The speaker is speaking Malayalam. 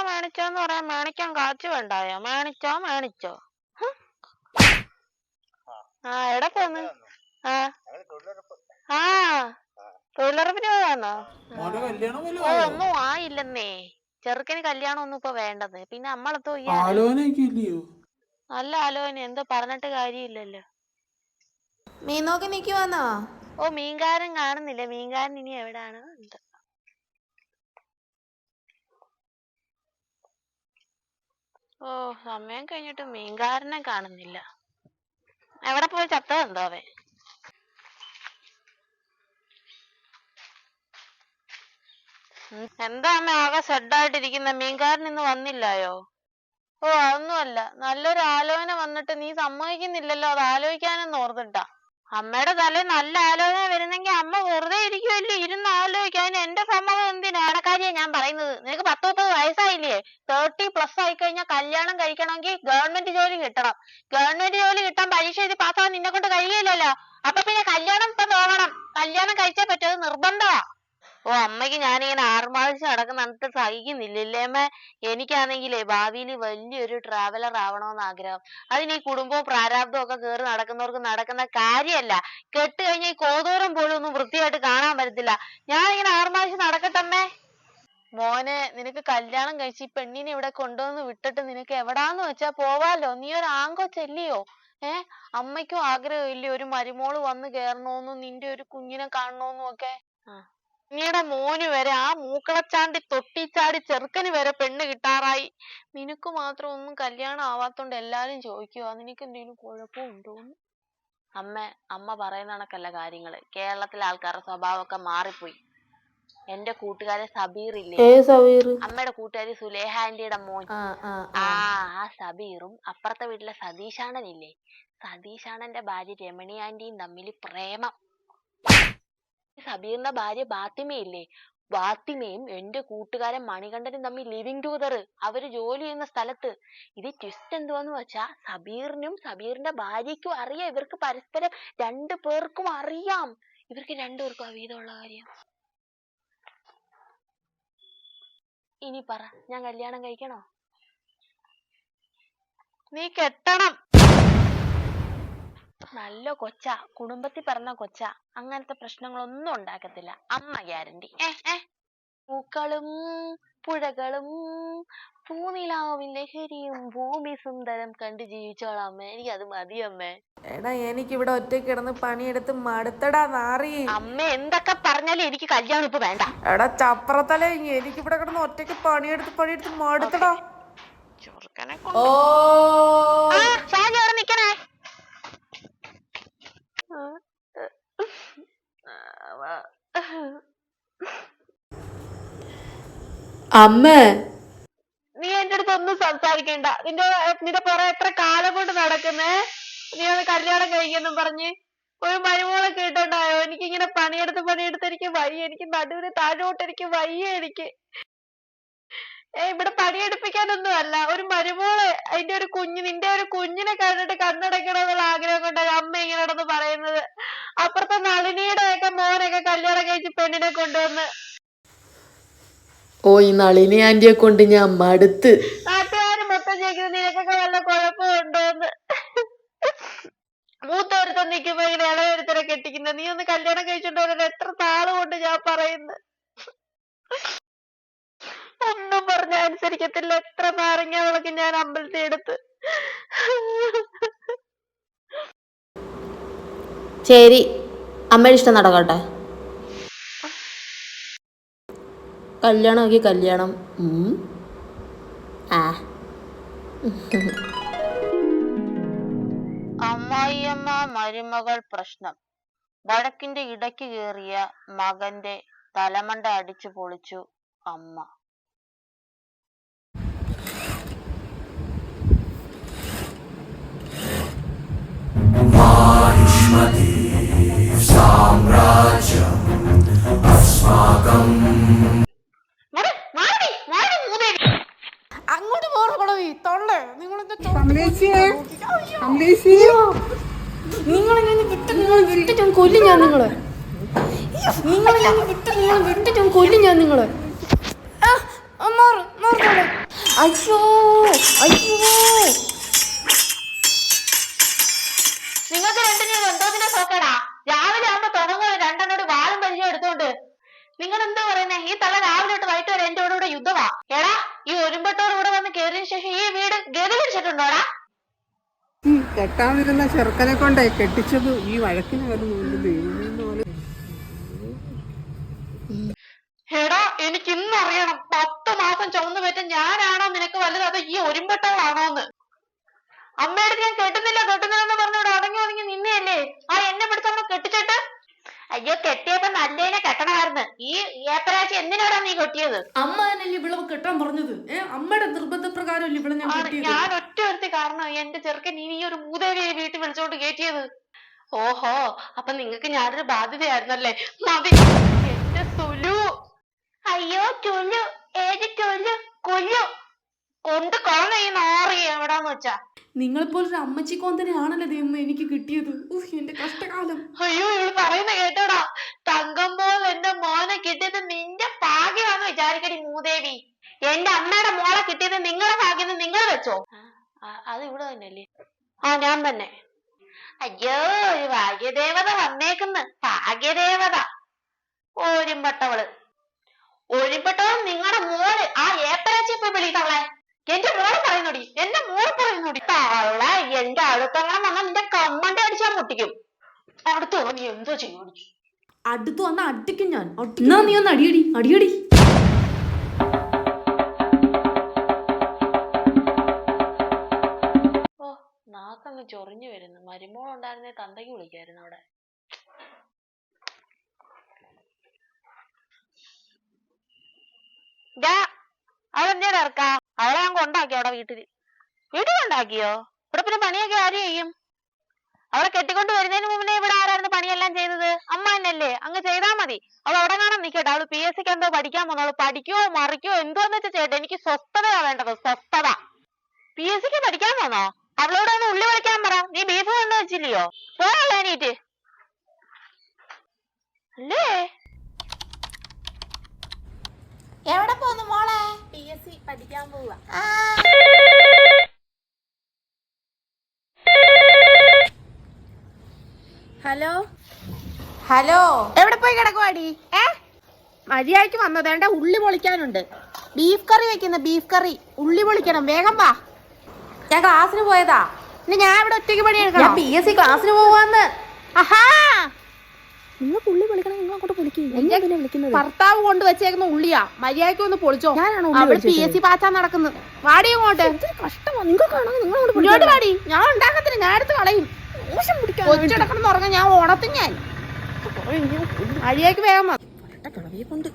മേണിച്ചോന്ന് പറയാൻ മേണിക്കാൻ കാച്ചു വേണ്ടായോ? മേണിച്ചോ. ആ എവിടെ പോന്ന്? ആ തൊഴിലുറപ്പിന് പോവാന്നോ? ഓ ഒന്നും ആയില്ലെന്നേ. ചെറുക്കന് കല്യാണം ഒന്നും ഇപ്പൊ വേണ്ടത്. പിന്നെ നമ്മളെത്തോ നല്ല ആലോചന. എന്തോ പറഞ്ഞിട്ട് കാര്യമില്ലല്ലോ. മീൻ നോക്കി നിക്കുവാന്നോ? ഓ മീൻകാരൻ കാണുന്നില്ല. മീൻകാരൻ ഇനി എവിടാണ് എന്തോ. ഓ സമയം കഴിഞ്ഞിട്ട് മീൻകാരനെ കാണുന്നില്ല. എവിടെ പോയി ചത്തതെന്തോ അവൻ. എന്താ അമ്മ ആകെ സെഡായിട്ടിരിക്കുന്ന? മീൻകാരൻ ഇന്ന് വന്നില്ലായോ? ഓ അതൊന്നുമല്ല, നല്ലൊരു ആലോചന വന്നിട്ട് നീ സമ്മതിക്കുന്നില്ലല്ലോ. അത് ആലോചിക്കാനെന്ന് ഓർത്തിട്ടാ. അമ്മയുടെ തലയിൽ നല്ല ആലോചന വരുന്നെങ്കിൽ അമ്മ വെറുതെ ഇരിക്കുമല്ലോ, ഇരുന്ന് ആലോചിക്കാം. അതിന് എന്റെ സമ്മതം എന്തിനാ? ആടക്കാരിയാ ഞാൻ പറയുന്നത്. നിനക്ക് 10-30 വയസ്സായില്ലേ? 30+ ആയിക്കഴിഞ്ഞാൽ കല്യാണം കഴിക്കണമെങ്കിൽ ഗവൺമെന്റ് ജോലി കിട്ടണം. ഗവൺമെന്റ് ജോലി കിട്ടാൻ പരീക്ഷ എഴുതി പാസ്സാവാൻ നിന്നെ കൊണ്ട് കഴിയില്ലല്ലോ. അപ്പൊ പിന്നെ കല്യാണം ഇപ്പൊ തോന്നണം. കല്യാണം കഴിച്ചാൽ പറ്റും, അത് നിർബന്ധമാ. ഓ അമ്മയ്ക്ക് ഞാനിങ്ങനെ ആർമാദിച്ച് നടക്കുന്നിട്ട് സഹിക്കുന്നില്ലല്ലേ അമ്മ. എനിക്കാണെങ്കിലേ ഭാവിയിൽ വലിയൊരു ട്രാവലർ ആവണമെന്ന് ആഗ്രഹം. അതിന് ഈ കുടുംബവും പ്രാരാബ്ദവും ഒക്കെ കയറി നടക്കുന്നവർക്ക് നടക്കുന്ന കാര്യമല്ല. കെട്ട് കഴിഞ്ഞ ഈ കോതൂരം പോലും ഒന്നും വൃത്തിയായിട്ട് കാണാൻ പറ്റത്തില്ല. ഞാനിങ്ങനെ ആർമാദിച്ച് നടക്കട്ടമ്മേ. മോനെ, നിനക്ക് കല്യാണം കഴിച്ച് ഈ പെണ്ണിനെ ഇവിടെ കൊണ്ടുവന്ന് വിട്ടിട്ട് നിനക്ക് എവിടാന്ന് വെച്ചാ പോവാലോ. നീ ഒരു ആങ്കൊച്ചല്ലയോ? അമ്മയ്ക്കും ആഗ്രഹമില്ലേ ഒരു മരുമോള് വന്ന് കേറണോന്നും നിന്റെ ഒരു കുഞ്ഞിനെ കാണണോന്നും ഒക്കെ? നീയുടെ മോന് വരെ ആ മൂക്കളച്ചാണ്ടി തൊട്ടിച്ചാടി ചെറുക്കന് വരെ പെണ്ണ് കിട്ടാറായി. നിനക്ക് മാത്രം ഒന്നും കല്യാണം ആവാത്തോണ്ട് എല്ലാരും ചോദിക്കുവാ നിനക്ക് എന്തെങ്കിലും കുഴപ്പമുണ്ടോന്ന്. അമ്മ പറയുന്ന കണക്കല്ല കാര്യങ്ങള്. കേരളത്തിലെ ആൾക്കാരുടെ സ്വഭാവമൊക്കെ മാറിപ്പോയി. എന്റെ കൂട്ടുകാരൻ സബീർ ഇല്ലേ? അമ്മയുടെ കൂട്ടുകാരി സുലേഹ ആന്റിയുടെ മോൻ. ആ സബീറും അപ്പുറത്തെ വീട്ടിലെ സതീഷാണനില്ലേ, സതീഷാണന്റെ ഭാര്യ രമണി ആന്റിയും തമ്മിൽ പ്രേമം. സബീറിന്റെ ഭാര്യ ബാത്തിമയില്ലേ, ബാത്തിമയും എന്റെ കൂട്ടുകാരൻ മണികണ്ഠനും തമ്മിൽ ലിവിങ് ടുഗദർ. അവര് ജോലി ചെയ്യുന്ന സ്ഥലത്ത്. ഇത് ട്വിസ്റ്റ് എന്തുവാന്ന് വെച്ചാ സബീറിനും സബീറിന്റെ ഭാര്യയ്ക്കും അറിയാം. ഇവർക്ക് പരസ്പരം 2 പേർക്കും അറിയാം. ഇവർക്ക് 2 പേർക്കും അവീതമുള്ള കാര്യം. ഇനി പറ, ഞാൻ കല്യാണം കഴിക്കണോ? നീ കെട്ടണം. നല്ല കൊച്ച, കുടുംബത്തിൽ പറഞ്ഞ കൊച്ച, അങ്ങനത്തെ പ്രശ്നങ്ങളൊന്നും ഉണ്ടാക്കത്തില്ല. അമ്മ ഗ്യാരണ്ടി. പൂക്കളും പുഴകളും പൂനിലാവിൻ ലഹരിയും ഭൂമി സുന്ദരം കണ്ടു ജീവിച്ചോളാം അമ്മ. എനിക്കത് മതി അമ്മേ. എടാ എനിക്കിവിടെ ഒറ്റയ്ക്ക് കിടന്ന് പണിയെടുത്ത് മടുത്തടാ നാറി. അമ്മ എന്തൊക്കെ പറഞ്ഞാലും എനിക്ക് കല്യാണം ഇപ്പൊ വേണ്ട. എടാ ചപ്രത്തല, എനിക്കിവിടെ കിടന്ന് ഒറ്റയ്ക്ക് പണിയെടുത്ത് മടുത്തടാ. ഓ ഷാജി അവിടെ നിക്കണേ. അമ്മ നീ എന്റെ അടുത്ത് ഒന്നും സംസാരിക്കണ്ട. നിന്റെ പുറകെ എത്ര കാലം കൊണ്ട് നടക്കുന്നേ. നീ അത് കല്യാണം കഴിക്കെന്നും പറഞ്ഞ് ഒരു മരുമോളെ കേട്ടോണ്ടായോ? എനിക്കിങ്ങനെ പണിയെടുത്ത് എനിക്ക് വയ്യ. എനിക്ക് നടുവിന് താഴോട്ട് എനിക്ക് വയ്യ. എനിക്ക് ഇവിടെ പണിയെടുപ്പിക്കാനൊന്നും അല്ല, ഒരു മരുമോള്, അതിന്റെ ഒരു കുഞ്ഞ്, നിന്റെ ഒരു കുഞ്ഞിനെ കണ്ടിട്ട് കണ്ണടയ്ക്കണമെന്നുള്ള ആഗ്രഹം കൊണ്ടാണ് അമ്മ ഇങ്ങനെ നടന്ന് പറയുന്നത്. അപ്പുറത്തെ നളിനിയുടെ ഒക്കെ മോനൊക്കെ കല്യാണം കഴിച്ച് പെണ്ണിനെ കൊണ്ടുവന്ന്. ഓ ഈ നളിനി ആന്റിയെ കൊണ്ട് ഞാൻ മടുത്ത്. നാട്ടുകാര് മൊത്തം ചോദിക്കുന്നത് നിനക്കൊക്കെ വല്ല കുഴപ്പമുണ്ടോന്ന്. മൂത്തവരുത്തം നിൽക്കുമ്പോ ഇങ്ങനെ ഇളയൊരുത്തരെ കെട്ടിക്കുന്ന. നീ ഒന്ന് കല്യാണം കഴിച്ചിട്ടുണ്ടോ? എത്ര നാള് കൊണ്ട് ഞാൻ പറയുന്നു. ഒന്നും പറഞ്ഞ അനുസരിക്കത്തില്ല. എത്ര നാരങ്ങ വിളക്ക് ഞാൻ അമ്പലത്തിൽ എടുത്ത്. ശരി, അമ്മയുടെ ഇഷ്ടം നടക്കട്ടെ. കല്യാണം കല്യാണം. അമ്മായിയമ്മ മരുമകൾ പ്രശ്നം. വഴക്കിന്റെ ഇടയ്ക്ക് കയറിയ മകന്റെ തലമണ്ട അടിച്ചു പൊളിച്ചു അമ്മ. അങ്ങോട്ട് പോകണോ തൊള്ളേ? നിങ്ങൾ നിങ്ങളെങ്ങനെ വിട്ട് ഞാൻ കൊല്ലും ഞാൻ നിങ്ങളെ. നിങ്ങളെങ്ങനെ വിട്ട് ഞാൻ കൊല്ലും ഞാൻ നിങ്ങളെ. അയ്യോ അയ്യോ, നിങ്ങൾക്ക് രണ്ടിനും എന്തോതിന്റെ സോക്കേടാ? രാവിലെ ആകുമ്പോ തുടങ്ങുക രണ്ടെണ്ണോട് വാളും പരിചയം എടുത്തോണ്ട്. നിങ്ങൾ എന്താ പറയുന്നേ? ഈ തല രാവിലെ തൊട്ട് വൈകിട്ട് വരെ എന്റെ കൂടെ യുദ്ധവാ. എടാ, ഈ ഒരുമ്പട്ടോട് കൂടെ വന്ന് കയറിയ ശേഷം ഈ വീട് ഗതി പിടിച്ചിട്ടുണ്ടോടാ? കെട്ടാതിരുന്ന ചെറുക്കനെ കൊണ്ടേ കെട്ടിച്ചത് ഈ വഴക്കിന് വരുന്നുണ്ട്. എടാ, എനിക്ക് ഇന്ന് അറിയണം, 10 മാസം ചുമന്നു പറ്റ ഞാനാണോ നിനക്ക് വലുത്, അതോ ഈ ഒരുമ്പട്ടോളാണോന്ന്? അമ്മയുടെ ഞാൻ കെട്ടുന്നില്ലെന്ന് പറഞ്ഞോട് അടങ്ങി നിന്നെയല്ലേ ആ എന്നെ പിടിച്ചവിടെ കെട്ടിച്ചിട്ട്. അയ്യോ, കെട്ടിയപ്പോ നല്ലേനെ കെട്ടണമായിരുന്നു. ഈ ഏപ്പരാഴ്ച എന്തിനാടാ നീ കെട്ടിയത്? അമ്മ തന്നെയല്ലേ ഇവളെ കെട്ടാൻ പറഞ്ഞത്. അമ്മയുടെ നിർബന്ധപ്രകാരം ഇവളെ ഞാൻ ഒറ്റ ഒരുത്തി കാരണം എന്റെ ചെറുക്കൻ ഇനി ഒരു മൂദേവിയെ വീട്ടിൽ വിളിച്ചോണ്ട് കയറ്റിയത്. ഓഹോ, അപ്പൊ നിങ്ങക്ക് ഞാനൊരു ബാധ്യതയായിരുന്നല്ലേ? മതി എന്റെ സുലു. അയ്യോ ചുല്ലു, ഏത് ചുല്ലു? കൊല്ലു കൊണ്ട് കൊള്ള ഈ നാറി എവിടാന്ന് വെച്ചാ. നിങ്ങളെപ്പോലൊരു അമ്മച്ചി കോന്തനെയാണല്ലോ ദൈവം എനിക്ക് കിട്ടിയത്. എന്റെ കഷ്ടകാലം. അയ്യോ, ഇവള് പറയുന്ന കേട്ടോടാ, തങ്കം പോലെ എന്റെ മോനെ കിട്ടിയത് നിന്റെ ഭാഗ്യമാണെന്ന് വിചാരിക്കടി മൂദേവി. എന്റെ അമ്മയുടെ മോളെ കിട്ടിയത് നിങ്ങളെ ഭാഗ്യം, നിങ്ങൾ വെച്ചോ. അത് ഇവിടെ തന്നെയല്ലേ? ഞാൻ തന്നെ. അയ്യോ, ഒരു ഭാഗ്യദേവത വന്നേക്കുന്ന്. ഭാഗ്യദേവത ഒരുമ്പട്ടവള്. ഒരുമ്പട്ടവൾ നിങ്ങളുടെ മോള്. ആ ഏപ്പരാച്ചി ഇപ്പൊ വിളിക്കവളെ. എന്റെ മോള് പറയുന്നോടി, എന്റെ മോള് പറയുന്നോടി. തവള, എന്റെ അടുത്തങ്ങനെ വന്നാൽ നിന്റെ കമ്മണ്ടി അടിച്ചാൽ പൊട്ടിക്കും. അടുത്ത് നീ എന്തോ ചെയ്യും? അടുത്ത് വന്ന അടിക്കും ഞാൻ. എന്നാ നീ ഒന്ന് അടിയടി അടിയടി. ഓ, നാക്കങ്ങ് ചൊറിഞ്ഞു വരുന്നു. മരുമോളുണ്ടായിരുന്നേ തന്തയ്ക്ക് വിളിക്കായിരുന്നു അവിടെ. അതെന്തിനാ ഇറക്കാ? അവളെ ഞാൻ കൊണ്ടാക്കിയോ അവിടെ വീട്ടിൽ കൊണ്ടാക്കിയോ? ഇവിടെ പിന്നെ പണിയൊക്കെ ആര് ചെയ്യും? അവളെ കെട്ടിക്കൊണ്ട് വരുന്നതിന് മുന്നേ ഇവിടെ ആരായിരുന്നു പണിയെല്ലാം ചെയ്തത്? അമ്മ തന്നെയല്ലേ? അങ്ങ് ചെയ്താ മതി. അവൾ അവിടെ കാണാൻ നിൽക്കട്ടെ. അവള് PSC എന്തോ പഠിക്കാൻ പോന്നു. അവള് പഠിക്കോ മറിക്കോ എന്തോന്ന് വെച്ചാൽ ചേട്ടാ, എനിക്ക് സ്വസ്ഥതയാ വേണ്ടത്, സ്വസ്ഥത. PSC പഠിക്കാൻ പോന്നോ? അവളോട് ഒന്ന് ഉള്ളി വിളിക്കാൻ പറ. നീ ബീഫ് കൊണ്ട് വെച്ചില്ലയോ? പോയല്ലോ എണീറ്റ് അല്ലേ? എവിടെ പോന്നു മോളെ? PSC പഠിക്കാൻ പോവാ. ഹലോ ഹലോ, എവിടെ പോയി കിടക്കുവാടി? മര്യാദക്ക് വന്നതേണ്ട. ഉള്ളി പൊളിക്കാനുണ്ട്. ബീഫ് കറി വെക്കുന്ന, ബീഫ് കറി. ഉള്ളി പൊളിക്കണം, വേഗം വാ. ഞാൻ ക്ലാസ്സിന് പോയതാ. ഞാൻ ഇവിടെ ഒറ്റയ്ക്ക് പണിയെടുക്കണം. PSC ക്ലാസ്സിന് പോവാന്ന്. ആഹാ, നിങ്ങൾ ഉള്ളി പൊളിക്കണം. നിങ്ങൾ അങ്ങോട്ട് പൊളിക്കുന്നത് ഭർത്താവ് കൊണ്ട് വെച്ചേക്കുന്ന ഉള്ളിയാ. മര്യാദക്ക് ഒന്ന് പൊളിച്ചോ. അവിടെ PSC പാച്ചാൻ നടക്കുന്നു. വാടി അങ്ങോട്ട്. കഷ്ടമാണ്. നിങ്ങൾക്കാണോ? ഇങ്ങോട്ട് വാടി. ഞാൻ ഉണ്ടാക്കത്തില്ല, ഞാൻ എടുത്ത് കളയും. കൊച്ചടക്കണം ഉറങ്ങാൻ ഞാൻ ഓണത്തിന്. ഞാൻ മര്യാദക്ക് വേഗം കൊണ്ട്